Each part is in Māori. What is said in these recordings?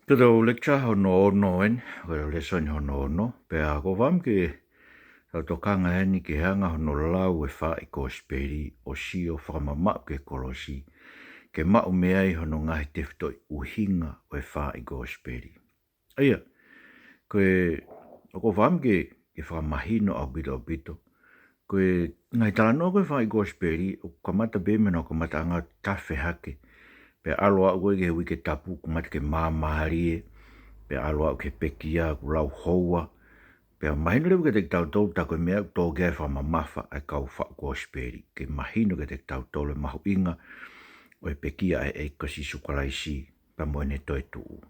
Pero lecture hono noen, o lesoni hono no, pe a ko vam ke tau tokanga heni ke hanga hono lau e Faa'i Kosipeli o si o Fakamama'u ke Kolosi, ke ma'u meai hono ngahi tefutoi uhinga o e Faa'i Kosipeli. Aia, koe o ko vam ke whakamahino au bito, koe ngai talanoa koe Faa'i Kosipeli o kamata bemena o kamata anga tafe hake, pe aloa koe ke wike tapu kumata ke māmaharie, pe aloa ke pekia ku lau hoa, pe mahino lewe ke te tau tau tako mea tō gai whamamafa ai kau Faa'i Kosipeli, ke mahino ke te tau tau le mahu inga o e pekia e kasi sukalaisi pa moene toi tuu.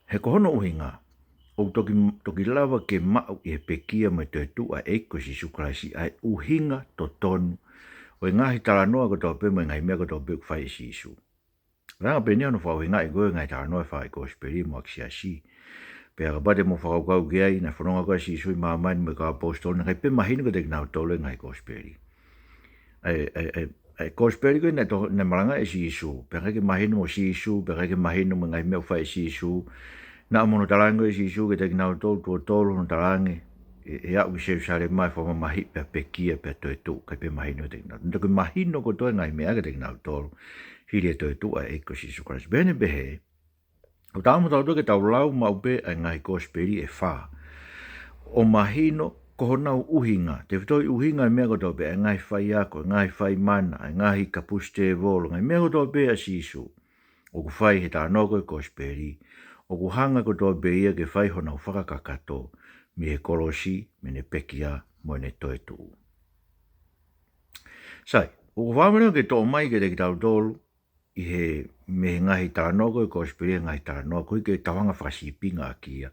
He kohono uhinga, o toki lawa ke mau i he pekia mo toi tuu a kasi sukalaisi ai uhinga to tonu, o e ngahi talanoa ko tau pe mo ngai mea ko tau pe kwhai isi isu. Ranga pe nea no whauhinga i goe ngai talanoa Faa'i Kosipeli mo aksiasi, pe a bade mo whakau geai na whanonga koe si sui māmaini me ka apostol na kai pe mahino ko te nau tole ngai Kosipeli. Ai Kosipeli koe na maranga e si isu, pe kai ke mahino mo si isu, pe kai ke mahino mo ngai mea whai si isu, na amono talango e si isu ke te nau tolu tua tolu no talange, e au i seu sare mai whama mahi pe pekia pe toi tu, kai pe mahino te nau. Nta koe mahino ko toi ngai mea ke te nau tolu, hiri e toi tu a eko si isu krasi. Bene behe, o tāmo tau toke tau lau maupe ai ngai Kosipeli e whā. O mahino ko honau uhinga, te whitoi uhinga e mea koto pe ai ngai whai ako, ngai whai mana, ai ngai kapuste e volo, ngai mea koto pe a sisu. O ku whai he tā noko e Kosipeli, o ku hanga koto pe ia ke whai honau whakakakato, mi he Kolosi, me ne pekia, mo ne toi tuu. Sai, o ku whamereo ke tō mai ke te ki tau tolu, i he me ngahi tānoko e Kosipeli ngahi tānoko, i ke tawanga whakasipinga a kia.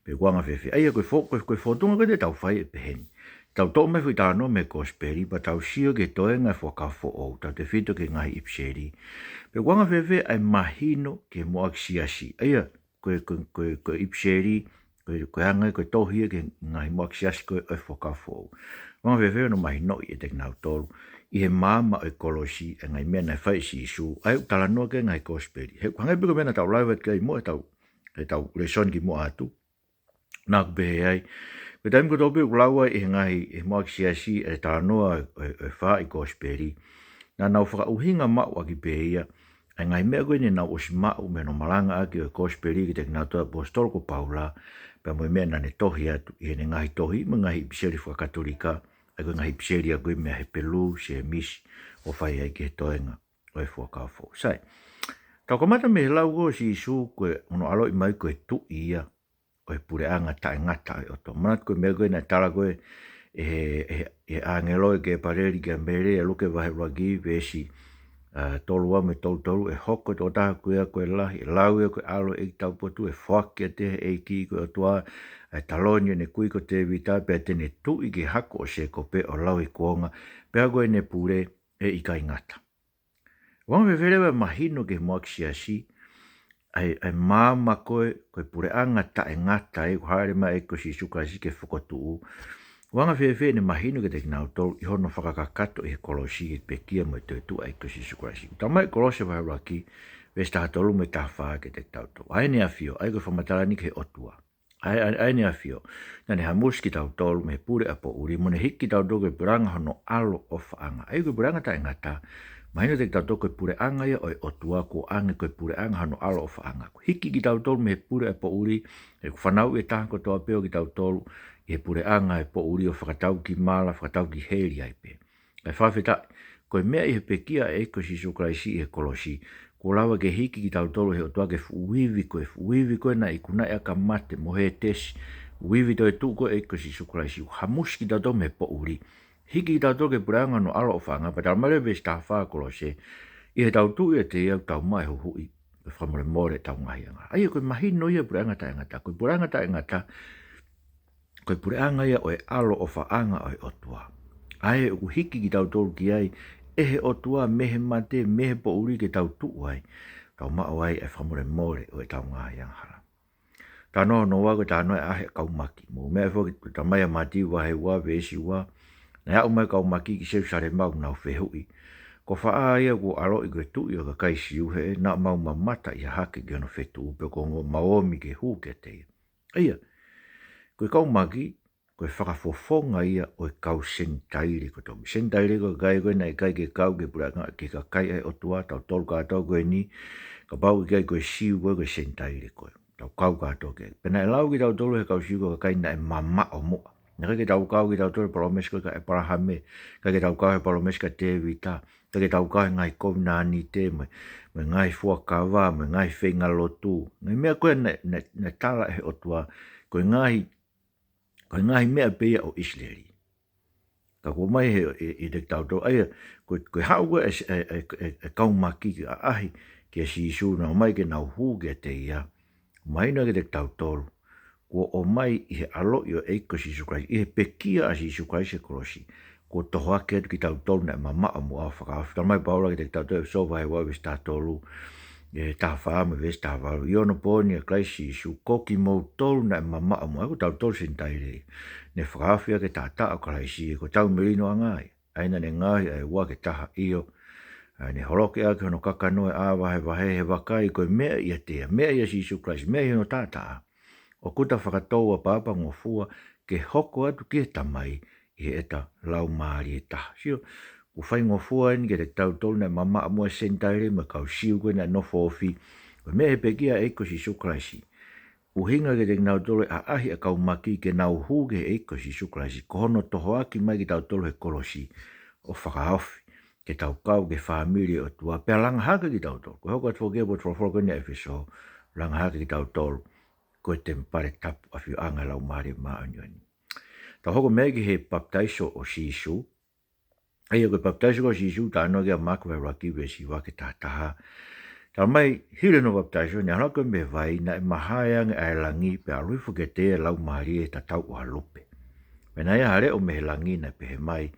Pe wanga whewhi, aia koe whotunga koe te tau whai e peheni. Tau tō me whi tāno me Kosipeli, pa tau sio ke toe ngai whakawho o, tau te whito ke ngahi ipseri. Pe wanga whewhi ai mahino ke moaksiasi. Aia, koe ipseri, koe angai, koe tohia ke ngahi moaksiasi koe e whakawho o. Wanga whewhi no mahino i e te ngau tolu. I he māma o Kolosi e ngai mea nei whai si isu, ai talanoa ke ngai Kosipeli. He hangai piko mena tau lauet ke mo e tau Lesoni ki mo atu. Nā ku pehe ai. Pe taimi ko tōpe ulaua i he ngahi e moaksiasi e talanoa e Faa'i Kosipeli. Nā nau whakauhinga mau aki pehe ia, ai ngai mea koe ni nau osi mau me no malanga aki o Kosipeli ki te kina toa apostol ko Paula, pe mo mea nane tohi atu i he ngahi tohi, ma ngahi piseri whakatolika, ai koe ngahi piseri a koe mea he pelu, se he misi, o whai ai ki he toenga, o e whakawho. Sai, tau kamata me he lau ko si isu koe ono alo i mai koe tu ia, o e pure anga tae ngata e oto. Manat koe mea koe na tala koe e angelo e ke pareri ke mbere e luke vahe wagi vesi tolu wa me tolu e hoko to taha koe lahi, e lau e koe alo e tau potu e whaki a te e ki koe o tua e taloni ne kui ko te vita pe te ne tu i ke hako o se ko pe o lau i kuonga pe a koe ne pure e i kai ngata. Wanga me wherewa mahino ke moaksiasi ai māma koe pure anga tae ngata e haere mai e ko si sukasi ke whakotuu. Wanga whewhe ne mahino ke te kinau tolu i hono whakakakato i he Kolosi ke pekia mo te tu ai ko si sukasi. Ta mai Kolosi vai raki vesta hatolu me ta whaa ke te tau tolu. Ai ne a whio, ai ko whamatarani ke otua. Ai ne a whio, nane ha muski tau tolu me pure apo uri, mo ne hiki tau tolu ke puranga hono alo o whaanga. Ai ko puranga tae ngata, mahino te tau tolu koe pure anga ia o e otua ko ange koe pure anga hano alo o whaanga. Hiki ki tau tolu me pure apo uri, e ku whanau e taha ko toa peo ki tau tolu, i he pure anga e po uri o whakatau ki mala, whakatau ki heri ai pe. Ai whawheta, koe mea i he pekia e ko si sukalaisi i he Kolosi, ko lawa ke hiki ki tau tolu he otua ke fuivi koe na i kuna ea ka mate mo he tesi, uivi to e tu koe e ko si sukalaisi, hamuski ki tau tolu me po uri, hiki ki tau tolu ke pure anga no alo o whaanga, pa tau mare vesi taha whaa Kolosi, i he tau tu i te iau tau mai hui, e whamore more tau ngahi anga. Ai koe mahino ia pure anga tae ngata, koe pure anga tae ngata, koe pure anga ia o e alo o whaanga o e otua. Ai u hiki ki tau tolu ki ai, e he otua mehe mate, mehe po uri ke tau tu ai, tau mao ai e whamore more o e tau ngahi anga. Tano no wago tano e ahe kaumaki, mo mea fo ki tamai a mati wahe wa vesi wa, na hau mai kaumaki ki seu sare mau nau whehui, ko faa ia ko alo i koe tu i o ka kai siu he na mau mamata i hake ki ono fetu upe ko ngo maomi ke hu ke te ia. Ia, koe kau maki, koe whakafofonga ia o kau sentairi ko tomi. Sentairi ko kai koe nei kai ke kau ke pura ke ka kai ai o tua tau tolu kātou koe ni, ka pau i kai koe siu koe sentairi koe. Tau kau kātou ke. Pena e lau ki tau tolu he kau siu koe ka kai na e mama o mua. Naka ke tau kau ki tau tolu palomes koe ka e parahame, ka ke tau kau he palomes ka te vita, ka ke tau kau he ngai kovi na ni te me ngai fua kawa, me ngai whenga lotu. Ngai mea koe ne tala he o tua, koe ngai mea pia o Isleri. Ka ko mai he i te tau tau, aia, koe hau koe e kaumaki ki a ahi, ki a sisu na o mai ke nau hu ke te ia, mai na ke te tau tolu. Ko o mai i he alo i o eiko Sisu Christ, i he pekia a Sisu Christ e Kolosi, ko toho ake atu ki tau tolu na e mama o mua whakawhi. Tau mai paula ki te tau tolu e sofa he wawe sta tolu, e taha whaame ve sta walu. I ono pōni a Christ Sisu, koki mou tolu na e mama o mua, ko tau tolu sintaire. Ne whakawhi ake tata o karaisi, ko tau merino a ngai. Aina ne ngai e wa ke taha iyo, ne horoke ake hono kakanoe a wahe he wakai, ko mea ia tea, mea ia Sisu Christ, mea hino tata o kuta whakatou a papa ngofua ke hoko atu ki he tamai i he eta lau maari e taha. Sio, ku whai ngofua ni ke te tau tolu na mama a mua sentaire me kau siu koe na nofo ofi. Ko mea he pekia eiko Sisu Christ. Uhinga ke te nau tolu a ahi a kau maki ke nau hu ke eiko Sisu Christ. Ko hono toho aki mai ki tau tolu he Kolosi o whakaofi. Ke tau kau ke whaamiri o tua. Pea langa haka ki tau tolu. Ko hoko atu whakea po trofolo kone e fiso. Langa haka ki tau tolu. Ko te mpare tapu a whio anga lau maare maa anioni. Tau hoko mea ki he baptaiso o Sisu. Aia koe baptaiso o Sisu, ta anō kia mako e raki wesi wake tātaha. Tau mai hile no baptaiso, ni anō koe me vai na e mahaianga e langi pe a ruifu ke te lau maari e tatau o halupe. Pena ia hare o mehe langi na pehe mai,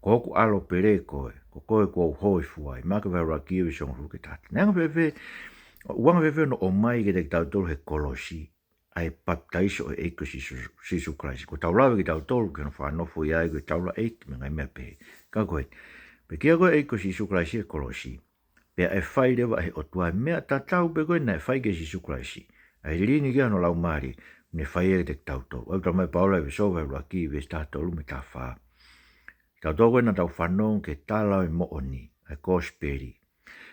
ko hoku alo pere koe, ko koe ko hoi fuai, mako e raki wesi o ruke tātaha. Nanga pepe, uanga pepe no o mai ke te tau tolu he Kolosi. Ai baptaiso e eiko Sisu Christ. Ko tau lawe ki tau tolu ki no whanofo i ai ko tau la eiki me ngai mea pehe. Ka koe, pe kia koe eiko Sisu Christ e Kolosi. Pea e whai rewa he otua mea tatau pe koe na e whai ke Sisu Christ. Ai rini kia no lau maari, ne whai e te tau tolu. Au tau mai paula e sowa e raki ve sta tolu me ta wha. Tau tau koe na tau whanong ke talau e mooni, ai Kosipeli.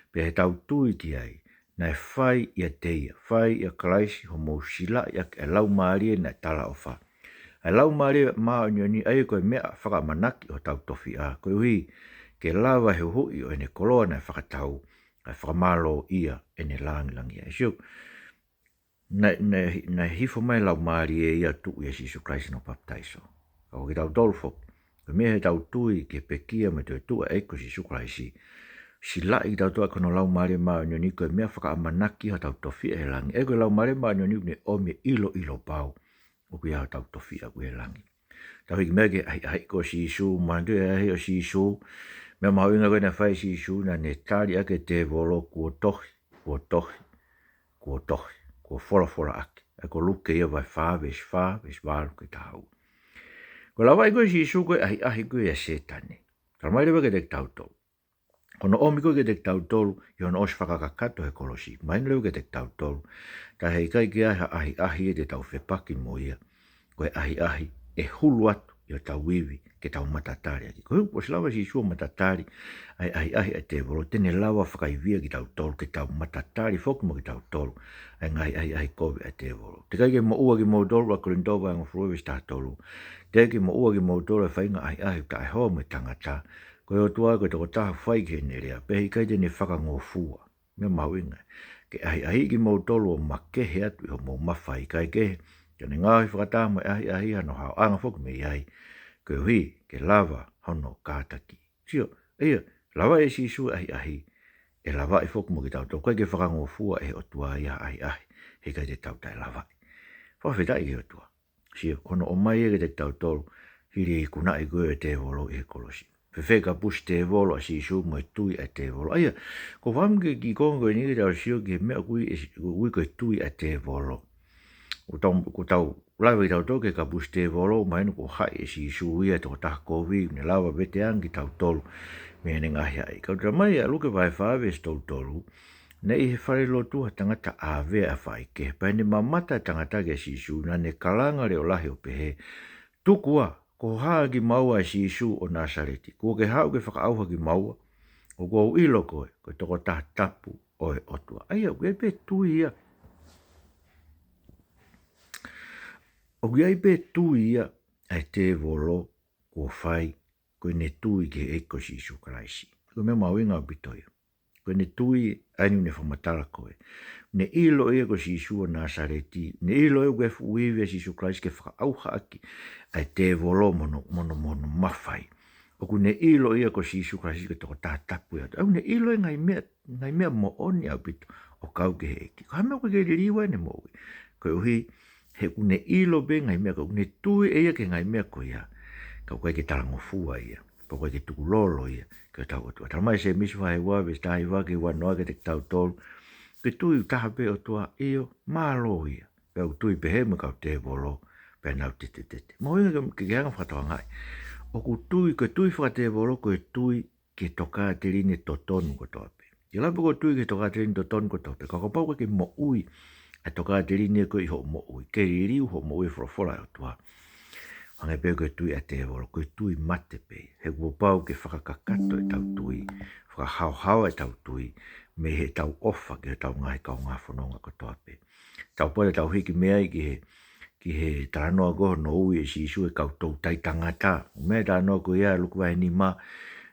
Pea he tau tui ki ai. Na e whai ia teia, whai ia Kalaisi ho mou sila ia e lau maari na tala o wha. E lau maari maa onioni ai koe mea whakamanaki o tau tofi a. Koe hui ke lawa he hui o ene koloa na whakatau, e whakamalo ia ene langi ia. Sio, na hifo mai lau maari e ia tu ia Sisu Christ no baptaiso. Kau ki tau tolfo, koe mea he tau tui ke pekia me tue tua eiko Sisu Christ. Sila i tau toa kono lau maare maa nyoni koe mea whakaamanaki ha tau tofi e langi. E koe lau maare maa nyoni ne o me ilo pau o kui hao tau tofi a koe langi. Tau hiki mea ke ai ko Sisu, mandu e ahi o Sisu, mea mahu inga koe na whai Sisu na ne tari ake te volo kua tohi, kua fora ake. E ko luke ia vai whaves walu ke tau. Ko lau vai koe Sisu koe ahi koe a setane. Kala mai rewa ke te tau tau. Kono omi koe ke te tau tolu, i ono os whakakakato he Kolosi. Main leu ke te tau tolu. Ta hei kai ke ahi e te tau whepaki mo ia. Koe ahi e hulu atu i o tau wiwi ke tau matatari. Koe hupo si lawa si sua matatari, ahi e te volo. Tene lawa whakaivia ki tau tolu, ke tau matatari whoki mo ki tau tolu. Ai ngai ahi kowe e te volo. Te kai ke mo ua ki mo tolu, a korindova e ngofruwe sta tolu. Te ke mo ua ki mo tolu e whainga ahi ka e hoa me tangata. Koe o tua koe toko taha whai ke nerea, pehi kai tene whakangofua. Mea mawinga. Ke ahi ki mou tolu o makehe atu i ho mou mawhai kai kehe. Kene ngāhi whakataha mai ahi hano hao anga whoki me iai. Koe hui ke lava hono kātaki. Sio, lava e Sisu ahi. E lava i whoki mo ki tau tau. Koe ke whakangofua e o tua ia ahi. He kai te tau tai lava. Whawhetai ke o tua. Sio, kono o mai e ke te tau tolu. Hiri i kuna i goe te volo i he Kolosi. Whewheka push te volo a Sisu mo e tui a te volo. Aia, ko whamke ki kongo i niki tau sio ki mea kui koe tui a te volo. Ko tau lawa i tau toke ka buste volo mai no ko hai si su ia to ta COVID ne lawa vete angi tau tolu me ne ngahi ai ka tra mai a luke vai fa ve sto tolu ne i whare lotu a tangata a vea a whai ke pai ne mamata tangata ke si su na ne kalanga reo lahi o pehe tukua ko haa ki maua si su o Nasareti ko ke hau ke whakaauha ki maua o ko ilo koe ko toko tapu o e otua ai au ke pe tui ia o kia i pe tui ia ai te volo ko whai ko ne tui ke eko si su karaisi ko me mawinga o bitoia ko ne tui ainu ne whamatara koe ne ilo ia ko si su o Nasareti ne ilo ia ko e fuiwe si su karaisi ke whakaauha aki ai te volo mono mawhai o ku ne ilo ia ko si su karaisi ke toko tapu ia au ne ilo ia ngai mea mo oni au bito o kau ke heiki ko hame ko ke ririwa ne mo ko uhi he une ilo be ngai mea ko une tui eia ke ngai mea ko ia ka koe ke tarango fua ia po koe ke tukulolo ia ke tau otua taramai se misu hai wawe stahi wake wanoa ke te tau tolu ke tui taha pe o tua io malo ia pe au tui pehe me kau te volo pe nau tete mo inga ke hanga whatoa ngai o ku tui ke tui whate volo ko tui ke toka te rini totonu ko tope ke lapo ko tui ke toka te rini totonu ko tope ka kopau ke mo ui a toka te rini ko i ho mo ui ke ririu ho mo ui frofola o tua Hange pe ko tui a te volo ko tui mate pe he kupau ke whakakakato e tau tui whakahauhau e tau tui me he tau ofa ke tau ngai kau ngā whanonga ko tope tau pole tau hiki mea ki he taranoa koho no ui e si isu e kau tau tai tangata me taranoa ko ia luku vai ni ma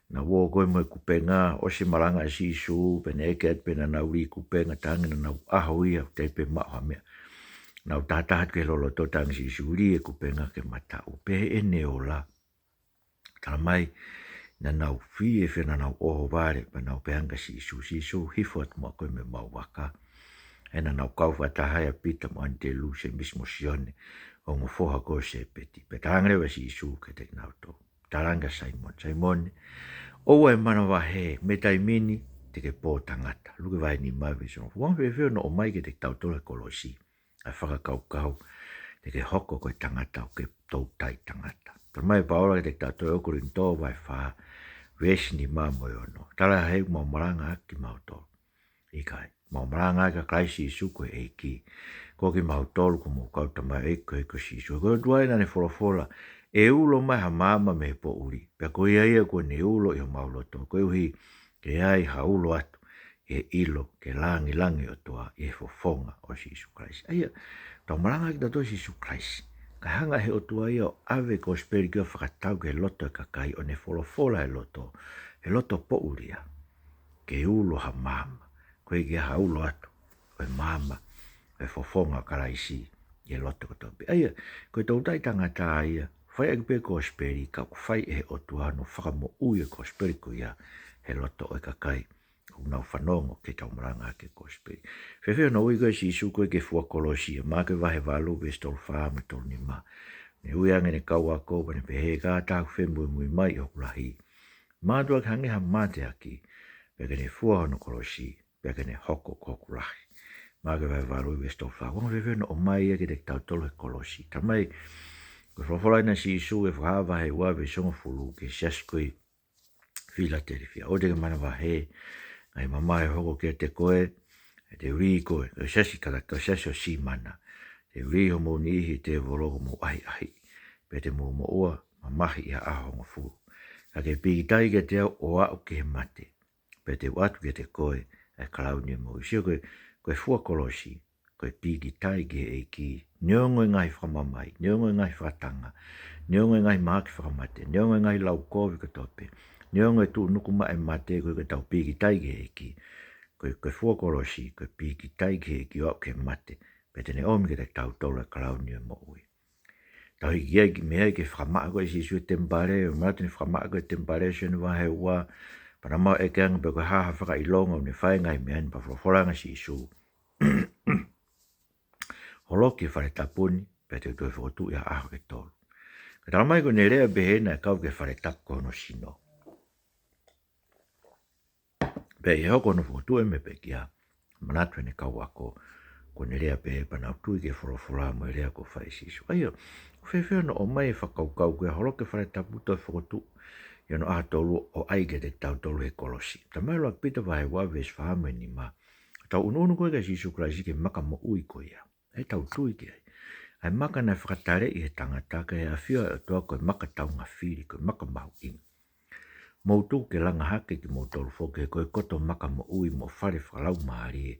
na wo koe mo kupenga o se maranga e si isu pene eke at pena na uri kupenga tangina na aho ia te pe maha mea na tatahat ke lolo to tang si isu uri e kupenga ke mata upe e neola taramai na nau fi e fena nau oho vare pa nau peanga si isu hifot mo koe me mau waka e na nau kau whatahai a pita mo ante lu se mismo sione o mo foha ko se peti pe tangrewa si isu ke te nau to taranga Simon o e mana wahe me taimini te ke pō tangata luke vai ni mawe so wang whewheo no o mai ke te tau tole Kolosi a whakakau te ke hoko koe tangata o ke tau tai tangata ta mai paola ke te tau tole okurin tō vai wha vesi ni mamo e ono tala hei mau maranga aki mau tō ikai mau maranga ka kaisi isu koe eiki ko ki mau tolu ko mo kau tama eko si isu ko duai na ne folofola e ulo mai ha mama me po uri pe ko ia ko ne ulo i mau loto ko uhi ke ai ha ulo atu e ilo ke langi o toa e fofonga o si Isu Christ ai to maranga ki to si Isu Christ ka hanga he o toa ia ave Kosipeli ki whakatau ke loto e kakai o ne folofola e loto po uria ke ulo ha mama ko i ha ulo atu o e mama e fofonga karaisi e loto ko topi ai ko tau tai tangata ia whai ake pe Kosipeli ka whai e o tuano whakamama'u e Kosipeli ko ia he loto o e kakai o nau whanongo ke tau maranga ke Kosipeli. Whewheo na ui koe si isu koe ke fua Kolosi mā ke wahe walu ve stol whaama tol ni mā. Ne ui ange ne kau ako pa ne pehe ka tāku whemui mui mai o kulahi. Mā tua ke hange ha māte aki pe ke ne fua hono Kolosi pe ke ne hoko ko kulahi. Mā ke wahe walu ve stol whaama. Wang whewheo na o mai ake te tau tolo he Kolosi. Ta mai ko whawhara ina si isu e whakawa hei wawe songa fulu ke siaskoi Philadelphia. O te mana wahe, ngai mama e hoko kia te koe, e te uri koe, ke siasi karaka, siasi o si mana. Te uri ho mo nihi te vologo mo ahi. Pe te mo ua, mamahi ia aho ngā fulu. Ka ke pikitai ke te au o au ke he mate. Pe te watu ke te koe, e kalauni mo. Isio koe fua Kolosi, koe pikitai ke e ki niongo ngai whamamai, niongo ngai whatanga, niongo ngai maaki whakamate, niongo ngai lau kovi katope, niongo tu nuku mai mate koe tau piki taige eki, koe fua Kolosi, koe piki taige eki o ke mate, petene omi ke te tau tola kalauni e mo ui. Tau hiki eki mea ke whamaa koe si sui tempare, o matini whamaa koe tempare senu wahe ua, panamau eke anga pe koe haha whaka ilonga o ne whae ngai mea ni pa whaforanga si su. Holoki whare tapuni, pe te tue whakotu ia aho ke tolu. Ka taramai ko ne rea behena e kau ke whare tapu kono sino. Pe i hoko no whakotu e me pe kia, manatu ne kau ako ne rea pe pana tui ke whorofora mo rea ko whai sisu. Aia, whewhea no o mai whakaukau koe holo ke whare taputa whakotu. Ia no aha tolu o aige te tau tolu he kolosi. Ta mai loa pita vai waves whaame ni ma. Tau ununu koe ka sisu kraisi ke Fakamama'u ko ia. He tau tui ke ai. Ai maka na whakatare i he tangata ka he awhia o toa koe maka tau ngā whiri koe Fakamama'u inga. Moutu ke langa hake ki moutolu foke koe koto Fakamama'u mo whare whakalau maari e.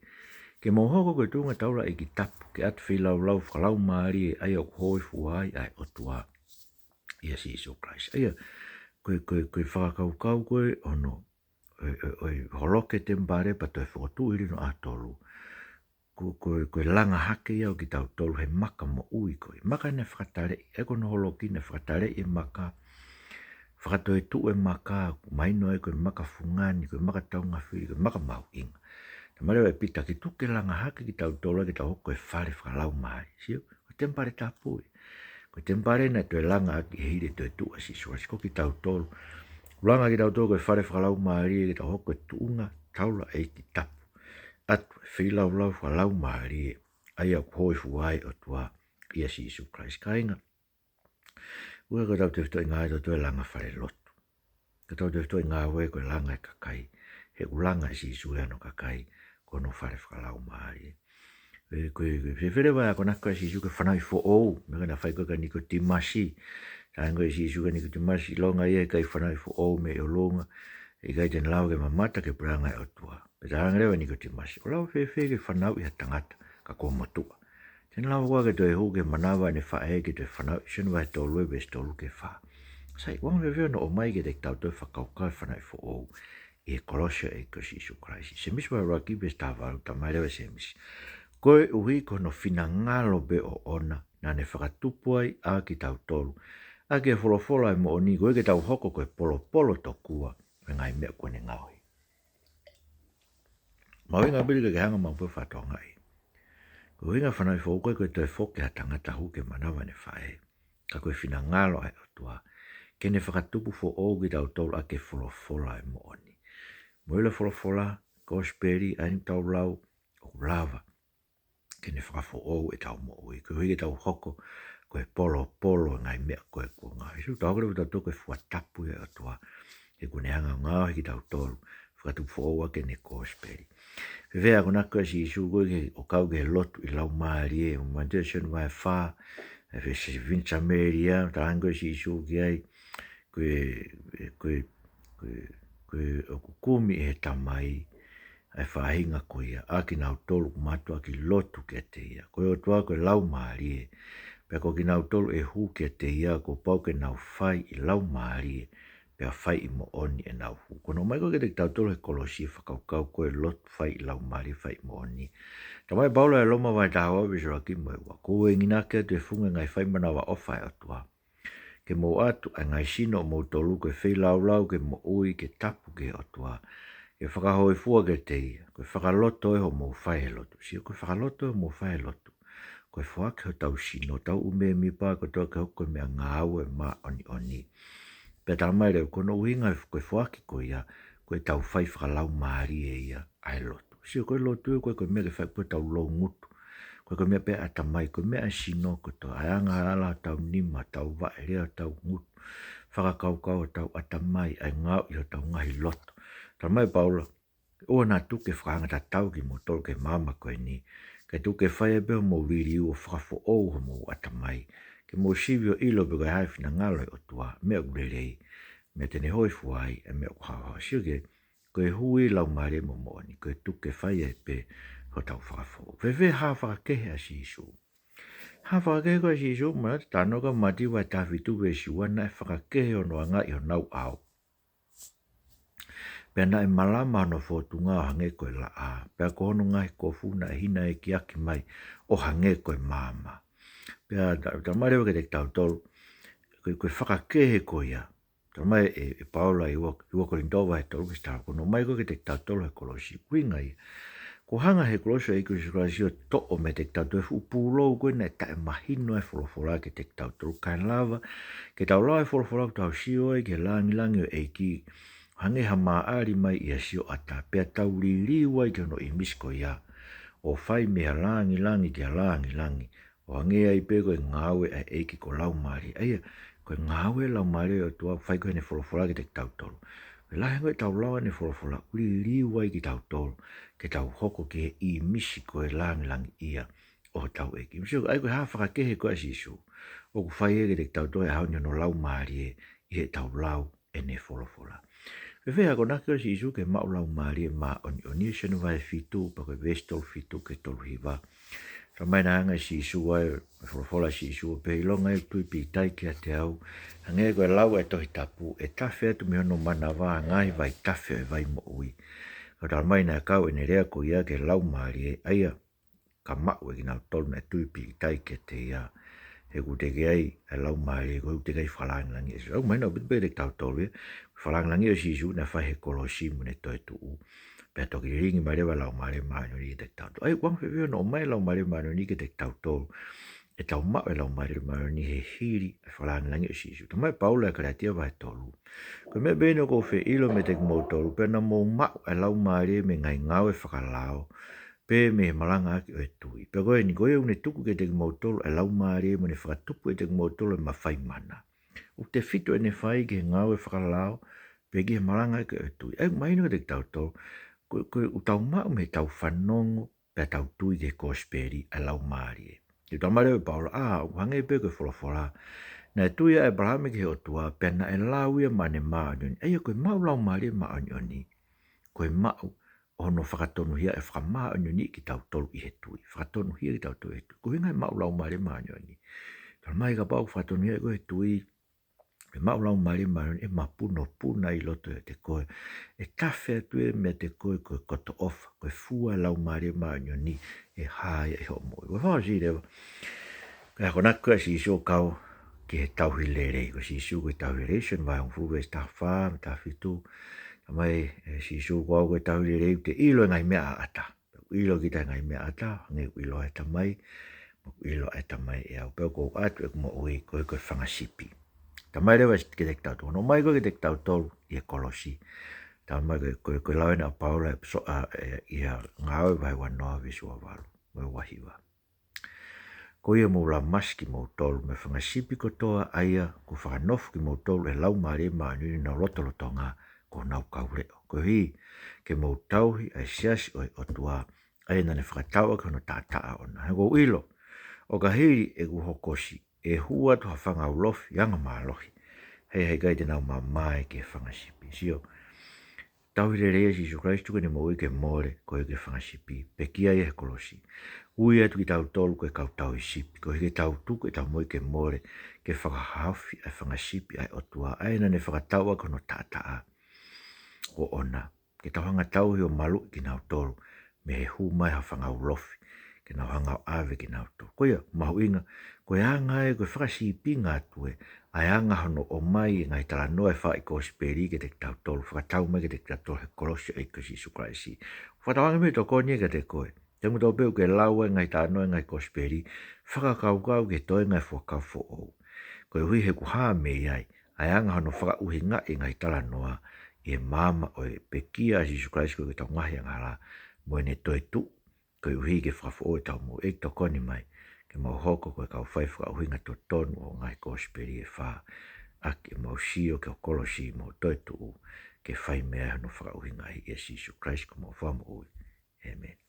Ke mohoko koe tunga taura i ki tapu ke atu whilau lau whakalau maari e ai o hoi fuai ai o tua. Ia sisu kraisi. Aia, koe whakakaukau koe ono oi holoke te mbare pa toi whakotu iri no atolu. Koe langa hake iau ki tau tolu he Fakamama'u koe. Maka ne whakatare, e kono holoki ne whakatare i maka. Whakatoe tu e maka, maino e koe maka fungani, koe maka taunga whiri, koe Fakamama'u inga. Ta mareo e pita ki tuke langa hake ki tau tolu ki tau hoko e whare whakalau maari. Sio, koe tempare tapui. Koe tempare na toe langa hake hire toe tu a sisu. Asiko ki tau tolu. Langa ki tau tolu koe whare whakalau maari ki tau hoko e tuunga taula e ki tapu. Atu whilau lau whalau maari ai au hoi fuai o tua ia sisu Christ kainga. Ua ko tau tefto inga ai tau langa whare lotu. Ka tau tefto inga awe koe langa e kakai. He ulanga sisu e ano kakai kono whare whakalau maari. Koe whewhere wai ako naka sisu ke whanau fo ou. Mega na whai koe ka niko timasi. Ta ingo sisu ka niko timasi longa ia kai whanau fo ou me o longa. I gai ten lau ke mamata ke pranga e o tua. Peta hangarewa niko timasi. O lau whewhe ke whanau i ha tangata ka kua matua. Ten lau kua ke toe hu ke manawa ne whae ke toe whanau. Senu wai tolu e bes tolu ke wha. Sai, wang whewhe no o mai ke te tau toe whakaukai whanau fo ou. I Kolosi e Kosisu Kraisi. Se misi wa raki bes tāwaru ta mai rewa se misi. Koe uhi kono whina ngalo be o ona. Na ne whakatupuai a ki tau tolu. A ke wholofola e mo o ni koe ke tau hoko koe polo to kua. Ngai mea kone ngaoi. Mawinga bili ke hanga mampu whatonga i. Ko winga whanau fo koe koe toi foke ha tangata huke manawa ne whae. Ka koe whina ngalo ai o tua. Ke ne whakatupu fo o ki tau tolu a ke wholofola e mo oni. Moila Faa'i Kosipeli ai tau lau o lava. Ke ne whakafo o e tau mo ui. Ko hui ke tau hoko koe polo ngai mea koe kua ngai. Su tau kore tau toke fuatapu e o tua. E kune hanga ngāo ki tau tolu, whakatupu fōua ke ne Kosipeli. Whewhea ko naka si isu koe ke o kau ke lotu i lau maari e, o mantea sionu vai whā, e whe se vinta meria, ta hango si isu ki ai, koe o kukumi e tamai, ai whahinga koe ia, aki nau tolu kumatua ki lotu ke te ia, koe o tua koe lau maari e, pia ko ki nau tolu e hu ke te ia, ko pau ke nau whai i lau maari e, pia whai i mo oni e nau hu. Kono mai koe ke te tau tolu he Kolosi whakaukau koe lotu whai i lau maari whai i mo oni. Ta mai paula e loma vai tahawa visura ki mo e wa, ko e ngina ke te funga ngai whai mana wa ofa e atua. Ke mo atu a ngai sino mo tolu koe whai lau ke mo ui ke tapu ke atua. Ke whakahoi fua ke te ia, koe whakaloto e ho mo whai e lotu. Sio koe whakaloto e mo whai e lotu. Koe whake ho tau sino, tau ume mi pā koe toa ke hoko mea ngāu e mā oni. Peta mai reo, kono uhinga koe whake koe ia, koe tau whai whakalau maari e ia, ai lotu. Sio koe lotu e koe mea ke whai koe tau lou ngutu. Koe mea pe atamai, koe mea sino koe toa. Ayanga ala tau nima, tau vae rea tau ngutu. Whakakaukau tau atamai, ai ngau i ho tau ngahi lotu. Ta mai paula, o na tuke whakangata tau ki mo tolu ke mama koe ni. Ke tuke whai e beho mo riri u o whakafo ou ho mo atamai. Ke mo sivio ilo be koe haifi na ngalo o tua, mea urelei. Me tene hoi fuai e mea kuhawa. Sio ke, koe hui lau mare mo moani, koe tuke whai e pe ho tau whakafo. Wewe haa whakakehe a si isu. Haa whakakehe koe si isu, mana te tanoka mati wai tawhitu we si wana e whakakehe o noa ngai o nau au. Pea na e malama no fōtunga o hange koe la a. Pea kohono ngai kofuna e hina e kiaki mai o hange koe mama. Pea ta marewa ke te tau tolu. Koe whakakehe koe ia. Ta mai e paula i wako rindowa he tolu ki stara. Kono mai koe ke te tau tolu he Kolosi. Kuinga ia. Ko hanga he Kolosi e Kolosi Kolosi o to'o me te tau tolu. Upulou koe na e tae mahino e wholofola ke te tau tolu. Kain lava. Ke tau lao e wholofola ku tau sio e ke langi o eiki. Hange ha maari mai ia sio ata, pea tau ririwa i keno i misko ia. o fai mea langi kia langi. O angea I pe koe ngāwe ai eiki ko lau maari. Aia, koe ngāwe lau maari o tua fai koe ne wholofola ki te tautoro. Koe lahe koe tau lawa ne wholofola, uri riwai ki tautoro, ke tau hoko ke I misi koe langi ia o tau eiki. Misi ai koe hawhaka kehe koe sisu. O ku fai eke te tautoro e haunio no lau maari e I he tau lau e ne wholofola. Whewhea ko naki o sisu ke mau lau maari e ma oni senu vai fitu, pa koe vestol fitu ke tolu hiwa. Ka mai na hanga si isu ai, wholofola si isu, pe ilonga e tui pi tai ki a te au, hange koe lau e tohi tapu, e tawhi atu me ono mana wā, ngai vai tawhi e vai mo ui. Ka tal mai na kau e ne rea ko ia ke lau maari e, aia, ka mau e ki nau tolu na tui pi tai ki a te ia, he ku teke ai, e lau maari e, koe teke ai whalangi e. Au mai na bitu te tau tolu e, whalangi o si isu, na whai he kolosi mo ne toi tuu. Pe toki ringi mai rewa lau mare mano ni ke te tauto. Ai, wang whiwhio no mai lau mare mano ni ke te tauto. E tau mau e lau mare mano ni he hiri e whalangi langi o sisu. Ta mai paula e karatia vai tolu. Ko me bene ko whi ilo me te kumau tolu. Pe na mou mau e lau mare me ngai ngau e whakalao. Pe me malanga aki o e tui. Pe koe ni koe une tuku ke te kumau tolu e lau mare mo ne whakatupu e te kumau tolu e mawhai mana. U te fito e ne whai ke ngau e whakalao. Pe ki he malanga aki o e tui. Ai, mai no ke te tauto. Koe u tau mau me tau whanongo pe tau tui ke Kosipeli a lau maari e. Te tau maari e paula, u hange pe koe wholofola. Na e tui a e brahame ke otua, pe na e lau ia mane maa anioni. Eia koe mau lau maari e maa anioni. Koe mau ono whakatonu hia e whakamaa anioni ki tau tolu I he tui. Whakatonu hia ki tau tolu he tui. Koe ngai mau lau maari e maa anioni. Tau mai ka pau whakatonu hia koe he tui. E mau lau maari e maa anioni e mapuno puna I loto e te koe. E tawhia tue me te koe koe koto ofa, koe fua lau maare maanyo ni e hae e ho moi. Koe whao si rewa. Koe hako nakua si iso kau ki he tauhi lerei. Koe si iso koe tauhi lerei, vai hong fuwe sta wha, me ta fitu. Mai si iso kua koe tauhi lerei, te ilo ngai mea ata. Ilo kita ngai mea ata, ngai ilo e tamai, ilo e tamai e au. Peo kou atu e kumo ui koe koe whangasipi. Tamai rewa ki te tau no mai koe ki te tau tolu I e Kolosi. Tamai koe lau na paula ia ngāwe vai wanoa visua walu, mai wahiwa. Ko ia mou la maski mou tolu, me whangasipi ko toa aia, ko whakanofu ki mou tolu e lau maare maanuni na lotolotonga ko nau kaureo. Ko hi, ke mou tauhi ai siasi oi otua, ai nane whakataua ka no tātaa ona. Hego ilo, o ka hiri e kuhokosi, e hua tu hawhanga ulofi, yanga maa lohi. Hei gai te nau maa mai ke whangasipi. Sio, tau hile rea si Jesu Christu ke ne mo ke more ko ke whangasipi. Pe kia e he Kolosi. Ui atu ki tau tolu koe kau tau I sipi. Ko hike tau tuku e tau mo ke more ke whakahawhi ai whangasipi ai otua. Ai na ne whakataua kono tātaa. O ona. Ke tau hanga tau hi o malu ki nau tolu. Me he hu mai ha whangaulofi. Ke nau hanga ave ki nau tolu. Koia, mahu inga. Koe anga e koe whakasipi ngā tue. Ai anga hono o mai ngai tala noe Faa'i Kosipeli ke te tau tolu. Whakatau mai ke te tau tolu he Kolosi e kasi sukraisi. Whakatawanga me to konie ke te koe. Te muto peu ke laua ngai tala noe ngai Kosipeli. Whakakaukau ke toe ngai whakau fo ou. Koe hui he kuhaa me iai. Ai anga hono whakauhi ngai tala noa. E mama o e pekia si sukraisi koe ke tau ngahi angara. Moe ne toi tu. Koe hui ke whakafo o e tau mo e to koni mai. Ke mau hoko koe kau whaifuka uhinga to tonu o ngai Kosipeli e wha. Ake mau sio ke o Kolosi mo toi tu ke whai mea no whaka uhinga I Jesu Christ ko mau whamu ui. Amen.